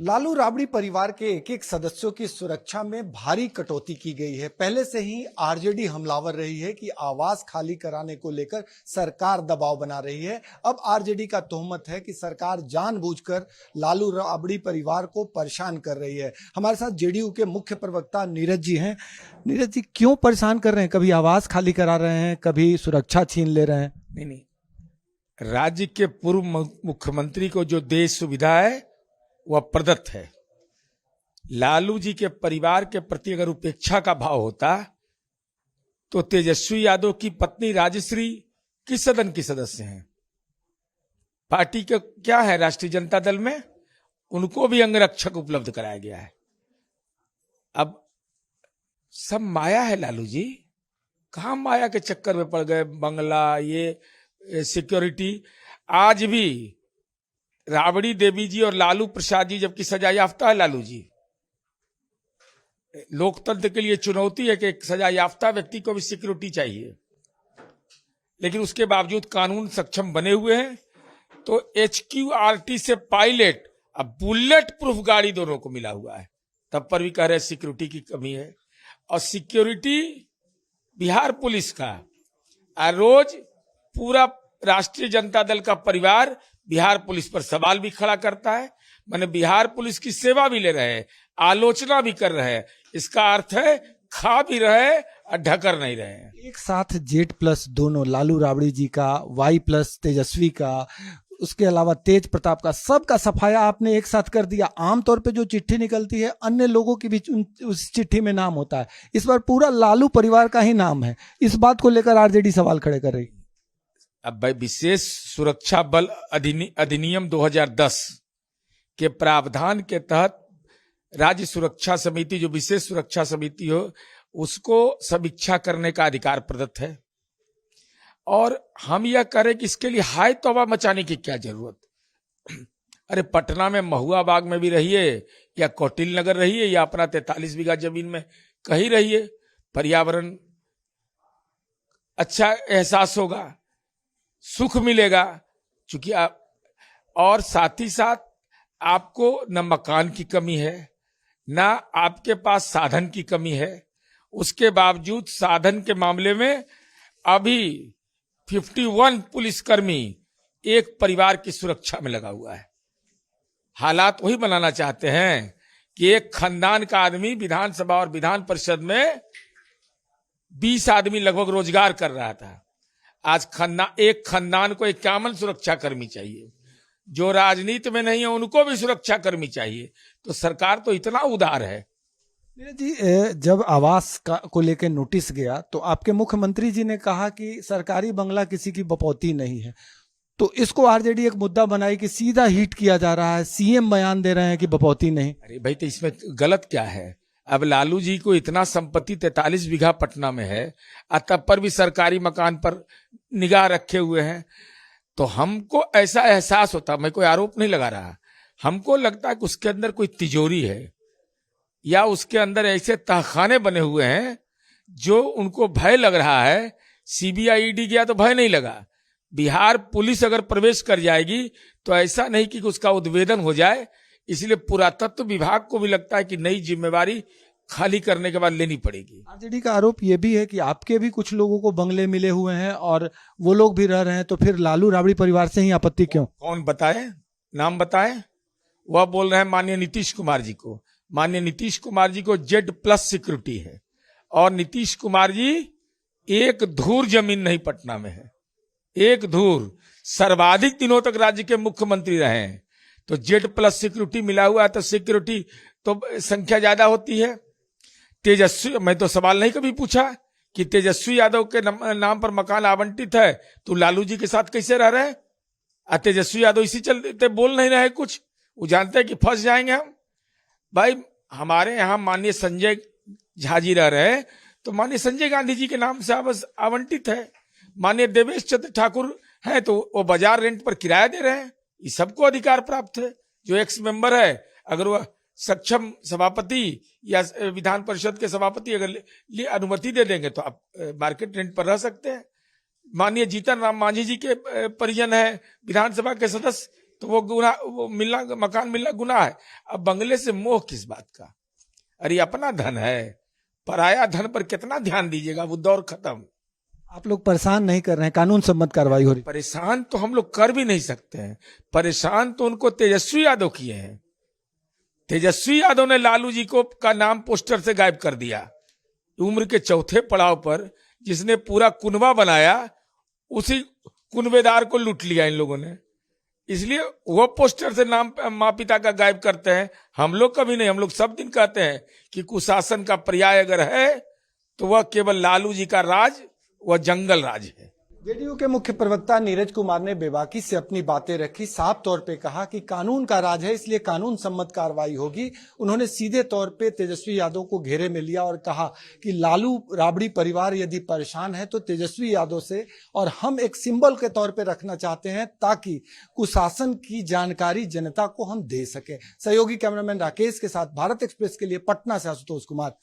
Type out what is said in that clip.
लालू राबड़ी परिवार के एक एक सदस्यों की सुरक्षा में भारी कटौती की गई है। पहले से ही आरजेडी हमलावर रही है कि आवास खाली कराने को लेकर सरकार दबाव बना रही है। अब आरजेडी का तोहमत है कि सरकार जानबूझकर लालू राबड़ी परिवार को परेशान कर रही है। हमारे साथ जेडीयू के मुख्य प्रवक्ता नीरज जी हैं। नीरज जी, क्यों परेशान कर रहे हैं? कभी आवास खाली करा रहे हैं, कभी सुरक्षा छीन ले रहे हैं। नहीं, राज्य के पूर्व मुख्यमंत्री को जो देश सुविधा है वह प्रदत्त है। लालू जी के परिवार के प्रति अगर उपेक्षा का भाव होता तो तेजस्वी यादव की पत्नी राजश्री किस सदन की सदस्य हैं? पार्टी के क्या है राष्ट्रीय जनता दल में, उनको भी अंगरक्षक उपलब्ध कराया गया है। अब सब माया है। लालू जी कहां माया के चक्कर में पड़ गए? बंगला, ये सिक्योरिटी। आज भी राबड़ी देवी जी और लालू प्रसाद जी जबकि सजा याफ्ता है, लालू जी लोकतंत्र के लिए चुनौती है कि एक सजा याफ्ता व्यक्ति को भी सिक्योरिटी चाहिए, लेकिन उसके बावजूद कानून सक्षम बने हुए हैं। तो HQRT से पायलट अब बुलेट प्रूफ गाड़ी दोनों को मिला हुआ है, तब पर भी कह रहे सिक्योरिटी की कमी है। और सिक्योरिटी बिहार पुलिस का रोज पूरा राष्ट्रीय जनता दल का परिवार बिहार पुलिस पर सवाल भी खड़ा करता है। माने बिहार पुलिस की सेवा भी ले रहे हैं, आलोचना भी कर रहे हैं। इसका अर्थ है खा भी रहे और ढकर नहीं रहे हैं। एक साथ Z+ दोनों, लालू राबड़ी जी का, Y+ तेजस्वी का, उसके अलावा तेज प्रताप का, सबका सफाया आपने एक साथ कर दिया। आमतौर पे जो चिट्ठी निकलती है अन्य लोगों की भी उस चिट्ठी में नाम होता है, इस बार पूरा लालू परिवार का ही नाम है। इस बात को लेकर आरजेडी सवाल खड़े कर रही। अब भाई, विशेष सुरक्षा बल अधिनियम 2010 के प्रावधान के तहत राज्य सुरक्षा समिति, जो विशेष सुरक्षा समिति हो, उसको समीक्षा करने का अधिकार प्रदत्त है। और हम यह करें कि इसके लिए हाय तौबा मचाने की क्या जरूरत। अरे पटना में महुआ बाग में भी रहिए या कौटिल नगर रहिए या अपना 43 बीघा जमीन में कहीं रहिए, पर्यावरण अच्छा एहसास होगा, सुख मिलेगा। चूंकि आप, और साथ ही साथ आपको न मकान की कमी है, ना आपके पास साधन की कमी है। उसके बावजूद साधन के मामले में अभी 51 पुलिसकर्मी एक परिवार की सुरक्षा में लगा हुआ है। हालात वही बनाना चाहते हैं कि एक खानदान का आदमी विधानसभा और विधान परिषद में 20 आदमी लगभग रोजगार कर रहा था। आज एक खानदान को 51 सुरक्षा कर्मी चाहिए। जो राजनीति में नहीं है उनको भी सुरक्षा कर्मी चाहिए। तो सरकार तो इतना उदार है। जी, जब आवास को लेकर नोटिस गया तो आपके मुख्यमंत्री जी ने कहा कि सरकारी बंगला किसी की बपौती नहीं है। तो इसको आरजेडी एक मुद्दा बनाई कि सीधा हिट किया जा रहा है, सीएम बयान दे रहे हैं कि बपौती नहीं। अरे भाई, तो इसमें गलत क्या है? अब लालू जी को इतना संपत्ति 43 बीघा पटना में है, तब पर भी सरकारी मकान पर निगाह रखे हुए हैं। तो हमको ऐसा एहसास होता, मैं कोई आरोप नहीं लगा रहा, हमको लगता है कि उसके अंदर कोई तिजोरी है या उसके अंदर ऐसे तहखाने बने हुए हैं जो उनको भय लग रहा है। सीबीआई ईडी गया तो भय नहीं लगा, बिहार पुलिस अगर प्रवेश कर जाएगी तो ऐसा नहीं कि उसका उद्भेदन हो जाए। इसलिए पुरातत्व विभाग को भी लगता है कि नई जिम्मेवारी खाली करने के बाद लेनी पड़ेगी। आरजेडी का आरोप यह भी है कि आपके भी कुछ लोगों को बंगले मिले हुए हैं और वो लोग भी रह रहे हैं, तो फिर लालू राबड़ी परिवार से ही आपत्ति क्यों? कौन बताए, नाम बताए। वह बोल रहे हैं माननीय नीतीश कुमार जी को। माननीय नीतीश कुमार जी को Z+ सिक्योरिटी है और नीतीश कुमार जी एक धूर जमीन नहीं पटना में है, एक धूर। सर्वाधिक दिनों तक राज्य के मुख्यमंत्री रहे हैं, तो Z+ सिक्योरिटी मिला हुआ है, तो सिक्योरिटी तो संख्या ज्यादा होती है। तेजस्वी, मैं तो सवाल नहीं कभी पूछा कि तेजस्वी यादव के नाम पर मकान आवंटित है तो लालू जी के साथ कैसे रह रहे हैं? तेजस्वी यादव इसी चलते बोल नहीं रहे कुछ, वो जानते हैं कि फंस जाएंगे हम। भाई, हमारे यहाँ माननीय संजय झा जी रह रहे हैं तो माननीय संजय गांधी जी के नाम से आवंटित है। माननीय देवेश चंद्र ठाकुर है तो वो बाजार रेंट पर किराया दे रहे हैं। ये सबको अधिकार प्राप्त है। जो एक्स मेंबर है, अगर वह सक्षम सभापति या विधान परिषद के सभापति अगर अनुमति दे देंगे तो आप मार्केट रेंट पर रह सकते हैं। माननीय जीतन राम मांझी जी के परिजन है, विधानसभा के सदस्य, तो वो गुनाह, वो मिलना, मकान मिलना गुनाह है। अब बंगले से मोह किस बात का? अरे अपना धन है, पराया धन पर कितना ध्यान दीजिएगा, वो दौर खत्म। आप लोग परेशान नहीं कर रहे हैं, कानून सम्मत कार्रवाई हो रही। परेशान तो हम लोग कर भी नहीं सकते हैं, परेशान तो उनको तेजस्वी यादव किए हैं। तेजस्वी यादव ने लालू जी को का नाम पोस्टर से गायब कर दिया। उम्र के चौथे पड़ाव पर जिसने पूरा कुनबा बनाया, उसी कुनबेदार को लूट लिया इन लोगों ने। इसलिए वो पोस्टर से नाम माँ पिता का गायब करते हैं। हम लोग कभी नहीं, हम लोग सब दिन कहते हैं कि कुशासन का पर्याय अगर है तो वह केवल लालू जी का राज, वह जंगल राज है। जेडीयू के मुख्य प्रवक्ता नीरज कुमार ने बेबाकी से अपनी बातें रखी, साफ तौर पे कहा कि कानून का राज है, इसलिए कानून सम्मत कार्रवाई होगी। उन्होंने सीधे तौर पे तेजस्वी यादव को घेरे में लिया और कहा कि लालू राबड़ी परिवार यदि परेशान है तो तेजस्वी यादव से, और हम एक सिंबल के तौर पे रखना चाहते हैं ताकि कुशासन की जानकारी जनता को हम दे सके। सहयोगी कैमरामैन राकेश के साथ भारत एक्सप्रेस के लिए पटना से आशुतोष कुमार।